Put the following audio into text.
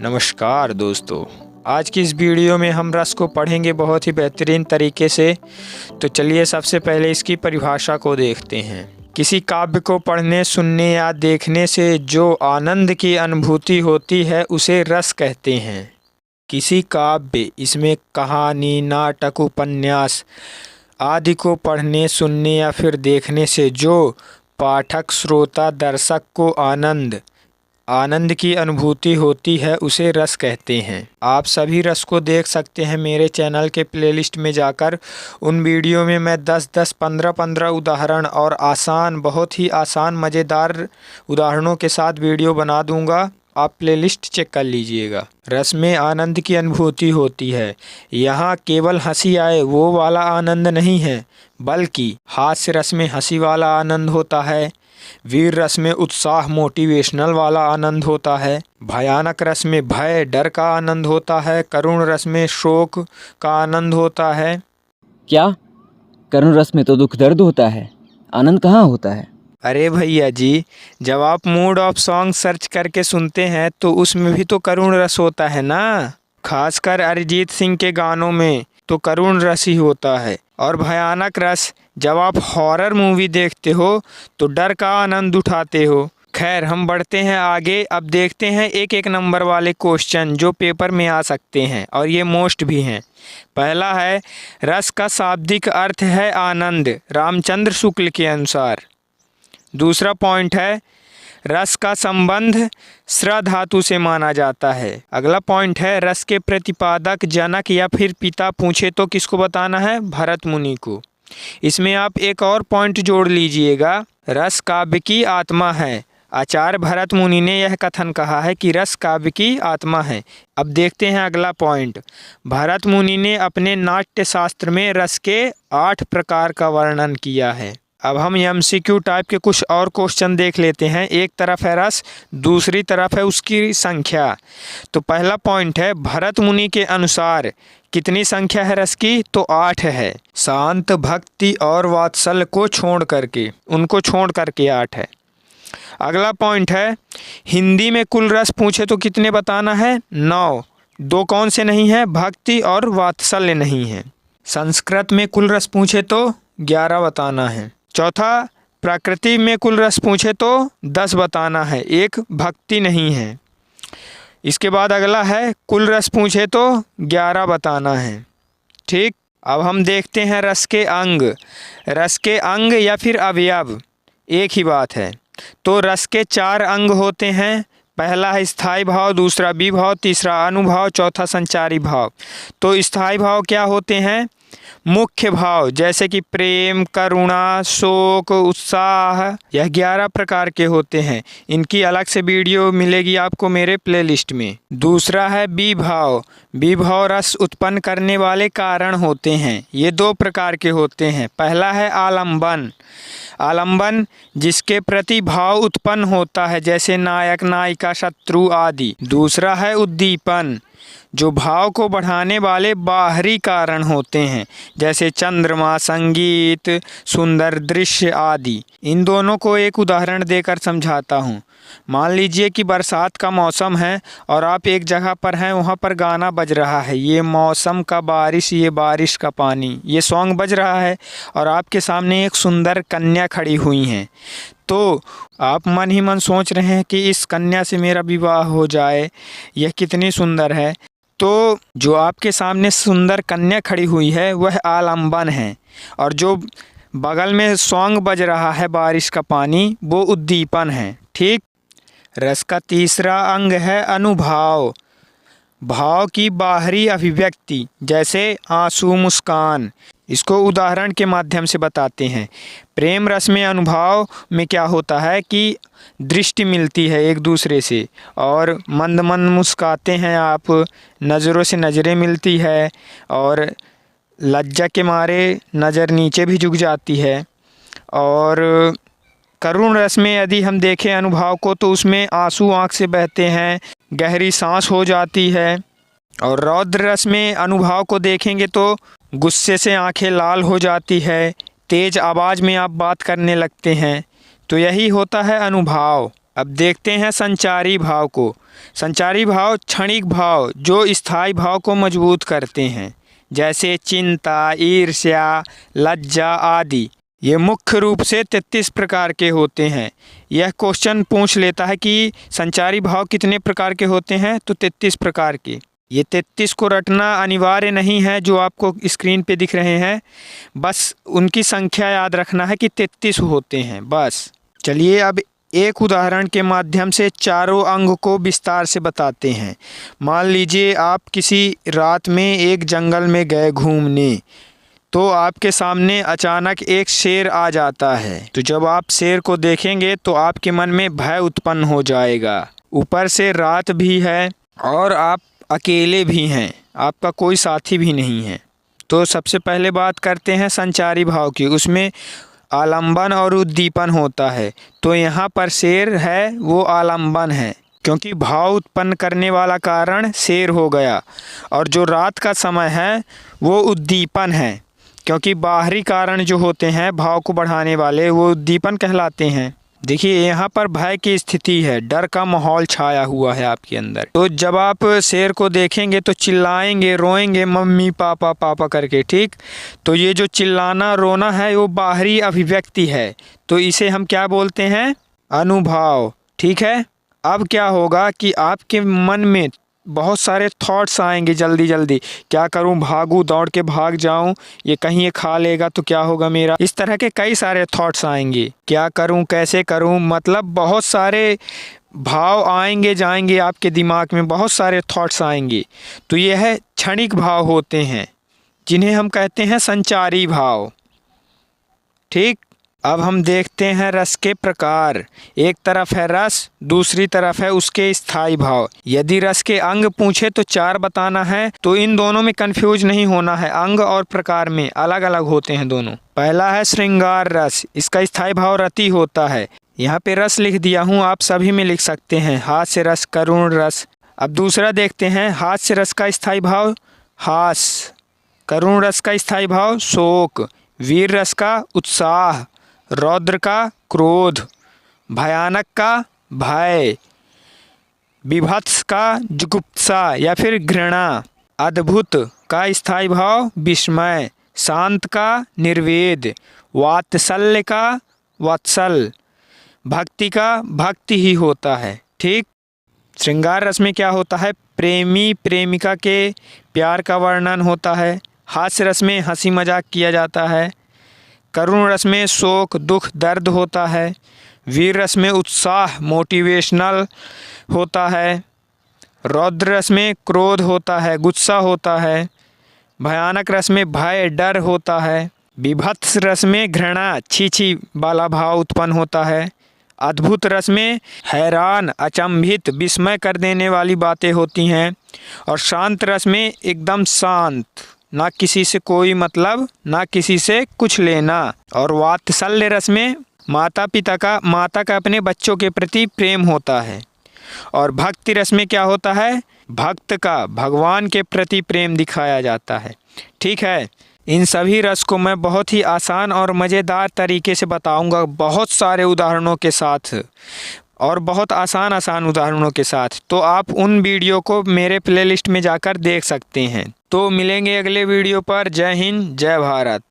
नमस्कार दोस्तों, आज की इस वीडियो में हम रस को पढ़ेंगे बहुत ही बेहतरीन तरीके से। तो चलिए सबसे पहले इसकी परिभाषा को देखते हैं। किसी काव्य को पढ़ने, सुनने या देखने से जो आनंद की अनुभूति होती है उसे रस कहते हैं। किसी काव्य, इसमें कहानी, नाटक, उपन्यास आदि को पढ़ने, सुनने या फिर देखने से जो पाठक, श्रोता, दर्शक को आनंद की अनुभूति होती है उसे रस कहते हैं। आप सभी रस को देख सकते हैं मेरे चैनल के प्लेलिस्ट में जाकर। उन वीडियो में मैं 10-10, 15-15 उदाहरण और बहुत ही आसान मज़ेदार उदाहरणों के साथ वीडियो बना दूंगा। आप प्लेलिस्ट चेक कर लीजिएगा। रस में आनंद की अनुभूति होती है। यहाँ केवल हंसी आए वो वाला आनंद नहीं है, बल्कि हास्य रस में हंसी वाला आनंद होता है। वीर रस में उत्साह, मोटिवेशनल वाला आनंद होता है। भयानक रस में भय, डर का आनंद होता है। करुण रस में शोक का आनंद होता है। क्या? करुण रस में तो दुख दर्द होता है, आनंद कहाँ होता है? अरे भैया जी, जब आप मूड ऑफ सॉन्ग सर्च करके सुनते हैं तो उसमें भी तो करुण रस होता है ना। खासकर अरिजीत सिंह के गानों में तो करुण रस ही होता है। और भयानक रस, जब आप हॉरर मूवी देखते हो तो डर का आनंद उठाते हो। खैर, हम बढ़ते हैं आगे। अब देखते हैं एक एक नंबर वाले क्वेश्चन जो पेपर में आ सकते हैं और ये मोस्ट भी हैं। पहला है, रस का शाब्दिक अर्थ है आनंद, रामचंद्र शुक्ल के अनुसार। दूसरा पॉइंट है, रस का संबंध स्र धातु से माना जाता है। अगला पॉइंट है, रस के प्रतिपादक जनक या फिर पिता पूछे तो किसको बताना है? भरत मुनि को। इसमें आप एक और पॉइंट जोड़ लीजिएगा, रस काव्य की आत्मा है। आचार्य भरत मुनि ने यह कथन कहा है कि रस काव्य की आत्मा है। अब देखते हैं अगला पॉइंट। भरत मुनि ने अपने नाट्य शास्त्र में रस के 8 प्रकार का वर्णन किया है। अब हम एमसीक्यू टाइप के कुछ और क्वेश्चन देख लेते हैं। एक तरफ है रस, दूसरी तरफ है उसकी संख्या। तो पहला पॉइंट है, भरत मुनि के अनुसार कितनी संख्या है रस की? तो 8 है। शांत, भक्ति और वात्सल्य को छोड़ करके, उनको छोड़ करके 8 है। अगला पॉइंट है, हिंदी में कुल रस पूछे तो कितने बताना है? 9। 2 कौन से नहीं है? भक्ति और वात्सल्य नहीं है। संस्कृत में कुल रस पूछे तो 11 बताना है। चौथा, प्रकृति में कुल रस पूछे तो 10 बताना है, 1 भक्ति नहीं है। इसके बाद अगला है, कुल रस पूछे तो 11 बताना है। ठीक, अब हम देखते हैं रस के अंग। रस के अंग या फिर अवयव एक ही बात है। तो रस के 4 अंग होते हैं। पहला है स्थायी भाव, दूसरा विभाव, तीसरा अनुभाव, चौथा संचारी भाव। तो स्थायी भाव क्या होते हैं? मुख्य भाव, जैसे कि प्रेम, करुणा, शोक, उत्साह, यह 11 प्रकार के होते हैं। इनकी अलग से वीडियो मिलेगी आपको मेरे प्लेलिस्ट में। दूसरा है विभाव। विभाव रस उत्पन्न करने वाले कारण होते हैं। ये 2 प्रकार के होते हैं। पहला है आलंबन। आलंबन जिसके प्रति भाव उत्पन्न होता है, जैसे नायक, नायिका, शत्रु आदि। दूसरा है उद्दीपन, जो भाव को बढ़ाने वाले बाहरी कारण होते हैं, जैसे चंद्रमा, संगीत, सुंदर दृश्य आदि। इन दोनों को एक उदाहरण देकर समझाता हूँ। मान लीजिए कि बरसात का मौसम है और आप एक जगह पर हैं, वहाँ पर गाना बज रहा है, ये मौसम का बारिश, ये बारिश का पानी, ये सॉन्ग बज रहा है और आपके सामने एक सुंदर कन्या खड़ी हुई हैं। तो आप मन ही मन सोच रहे हैं कि इस कन्या से मेरा विवाह हो जाए, यह कितनी सुंदर है। तो जो आपके सामने सुंदर कन्या खड़ी हुई है वह आलंबन है, और जो बगल में सॉन्ग बज रहा है बारिश का पानी, वो उद्दीपन है। ठीक। रस का तीसरा अंग है अनुभाव। भाव की बाहरी अभिव्यक्ति, जैसे आंसू, मुस्कान। इसको उदाहरण के माध्यम से बताते हैं। प्रेम रस में अनुभाव में क्या होता है कि दृष्टि मिलती है एक दूसरे से और मंद मंद मुस्काते हैं आप, नज़रों से नज़रें मिलती है और लज्जा के मारे नज़र नीचे भी झुक जाती है। और करुण रस में यदि हम देखें अनुभाव को तो उसमें आंसू आँख से बहते हैं, गहरी सांस हो जाती है। और रौद्र रस में अनुभाव को देखेंगे तो गुस्से से आंखें लाल हो जाती है, तेज़ आवाज़ में आप बात करने लगते हैं। तो यही होता है अनुभाव। अब देखते हैं संचारी भाव को। संचारी भाव क्षणिक भाव जो स्थायी भाव को मजबूत करते हैं, जैसे चिंता, ईर्ष्या, लज्जा आदि। ये मुख्य रूप से 33 प्रकार के होते हैं। यह क्वेश्चन पूछ लेता है कि संचारी भाव कितने प्रकार के होते हैं, तो 33 प्रकार के। ये 33 को रटना अनिवार्य नहीं है जो आपको स्क्रीन पे दिख रहे हैं, बस उनकी संख्या याद रखना है कि 33 होते हैं बस। चलिए अब एक उदाहरण के माध्यम से चारों अंग को विस्तार से बताते हैं। मान लीजिए आप किसी रात में एक जंगल में गए घूमने, तो आपके सामने अचानक एक शेर आ जाता है। तो जब आप शेर को देखेंगे तो आपके मन में भय उत्पन्न हो जाएगा। ऊपर से रात भी है और आप अकेले भी हैं, आपका कोई साथी भी नहीं है। तो सबसे पहले बात करते हैं संचारी भाव की। उसमें आलंबन और उद्दीपन होता है। तो यहाँ पर शेर है वो आलंबन है, क्योंकि भाव उत्पन्न करने वाला कारण शेर हो गया। और जो रात का समय है वो उद्दीपन है, क्योंकि बाहरी कारण जो होते हैं भाव को बढ़ाने वाले वो उद्दीपन कहलाते हैं। देखिए यहाँ पर भय की स्थिति है, डर का माहौल छाया हुआ है आपके अंदर। तो जब आप शेर को देखेंगे तो चिल्लाएंगे, रोएंगे मम्मी पापा पापा करके, ठीक। तो ये जो चिल्लाना रोना है वो बाहरी अभिव्यक्ति है, तो इसे हम क्या बोलते हैं, अनुभाव, ठीक है। अब क्या होगा कि आपके मन में बहुत सारे थॉट्स आएंगे जल्दी जल्दी, क्या करूं, भागूं, दौड़ के भाग जाऊं, ये कहीं ये खा लेगा तो क्या होगा मेरा। इस तरह के कई सारे थॉट्स आएंगे, क्या करूं, कैसे करूं, मतलब बहुत सारे भाव आएंगे जाएंगे आपके दिमाग में, बहुत सारे थॉट्स आएंगे। तो यह क्षणिक भाव होते हैं जिन्हें हम कहते हैं संचारी भाव, ठीक। अब हम देखते हैं रस के प्रकार। एक तरफ है रस, दूसरी तरफ है उसके स्थायी भाव। यदि रस के अंग पूछे तो 4 बताना है, तो इन दोनों में कंफ्यूज नहीं होना है, अंग और प्रकार में अलग अलग होते हैं दोनों। पहला है श्रृंगार रस, इसका स्थायी भाव रति होता है। यहाँ पे रस लिख दिया हूँ, आप सभी में लिख सकते हैं, हास्य रस, करुण रस। अब दूसरा देखते हैं, हास्य रस का स्थायी भाव हास, करुण रस का स्थायी भाव शोक, वीर रस का उत्साह, रौद्र का क्रोध, भयानक का भय, विभत्स का जुगुप्सा या फिर घृणा, अद्भुत का स्थायी भाव विस्मय, शांत का निर्वेद, वात्सल्य का वत्सल, भक्ति का भक्ति ही होता है, ठीक। श्रृंगार रस में क्या होता है, प्रेमी प्रेमिका के प्यार का वर्णन होता है। हास्य रस में हंसी मजाक किया जाता है। करुण रस में शोक दुख दर्द होता है। वीर रस में उत्साह मोटिवेशनल होता है। रौद्र रस में क्रोध होता है, गुस्सा होता है। भयानक रस में भय डर होता है। विभत्स रस में घृणा छी छी वाला भाव उत्पन्न होता है। अद्भुत रस में हैरान अचंभित विस्मय कर देने वाली बातें होती हैं। और शांत रस में एकदम शांत, ना किसी से कोई मतलब, ना किसी से कुछ लेना। और वात्सल्य रस में माता का अपने बच्चों के प्रति प्रेम होता है। और भक्ति रस में क्या होता है, भक्त का भगवान के प्रति प्रेम दिखाया जाता है, ठीक है। इन सभी रस को मैं बहुत ही आसान और मज़ेदार तरीके से बताऊंगा, बहुत सारे उदाहरणों के साथ और बहुत आसान उदाहरणों के साथ। तो आप उन वीडियो को मेरे प्लेलिस्ट में जाकर देख सकते हैं। तो मिलेंगे अगले वीडियो पर। जय हिंद, जय भारत।